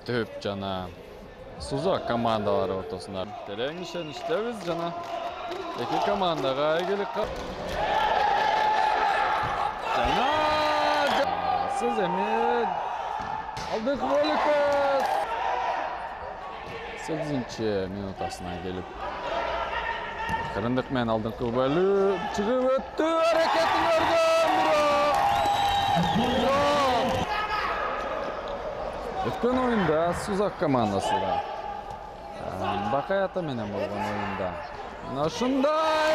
төп жана Сузак командалары ортосунда терең ишеничтебиз жана эки командага ийгилик жана сиз эми алдыңкы бөлүккө 8-минутасына келип кырындык менен алдыңкы бөлүп чыгып өттү, аракетин өргөн. Өткөн оюнда Сузак командасы да Бакаята менен болгон оюнда ушундай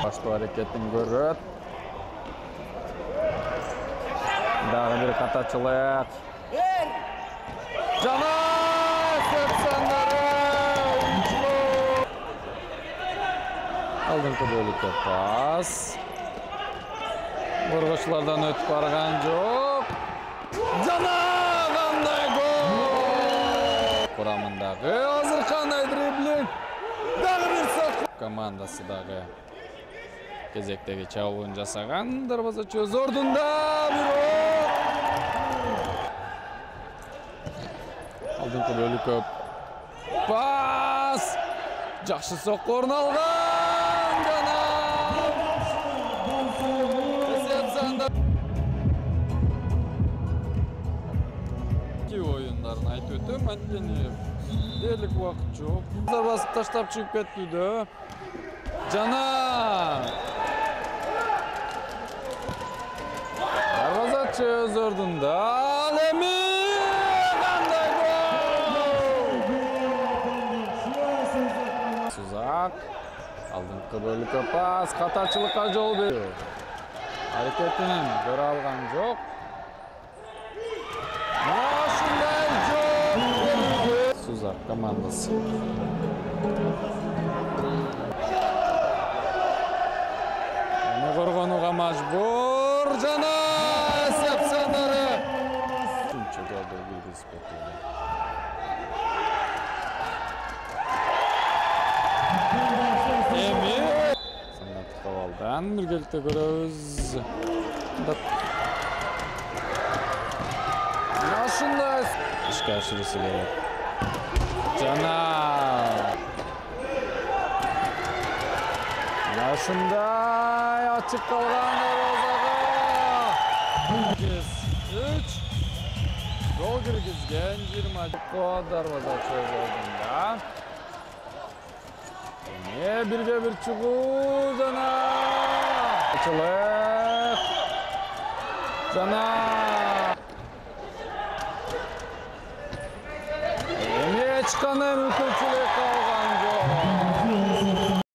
баштоо аракетин көрөт. Дагы бир катачылык жана алдыңкы бөлүккө пас коргоочулардан өтүп барган жок жана кандай гол курамындагы азыр кандай дриблинг дагы бир сок командасы дагы кезектеги чабуун жасаган дарбазачы өз ордунда бирок алдыңкы бөлүккө пас жакшы сокко орун алган жана оюндарын айтып өтөм, анткени дээрлик убакыт жок. Басып таштап чыгып кеттү жана дарбазачы өз ордунда ал эми кандай гол! Сузак алдыңкы бөлүккө пас, катачылыкка жол берүү. Аракетин көрө алган жок. Сузак командасы. Эми коргонууга мажбур жана эсеп санары. Үчүнчү голду киргизип кетти. Эми Санат Кабалдан биргеликте көрөбүз. Ушундай ишке ашырысы керек. Жана ушундай ачык калган дарбазага 3 гол киргизген 20 дарбазачы өз ордунда. Эми бирге бир чыгуу жана ачылык жана эми эч кандай мүмкүнчүлүк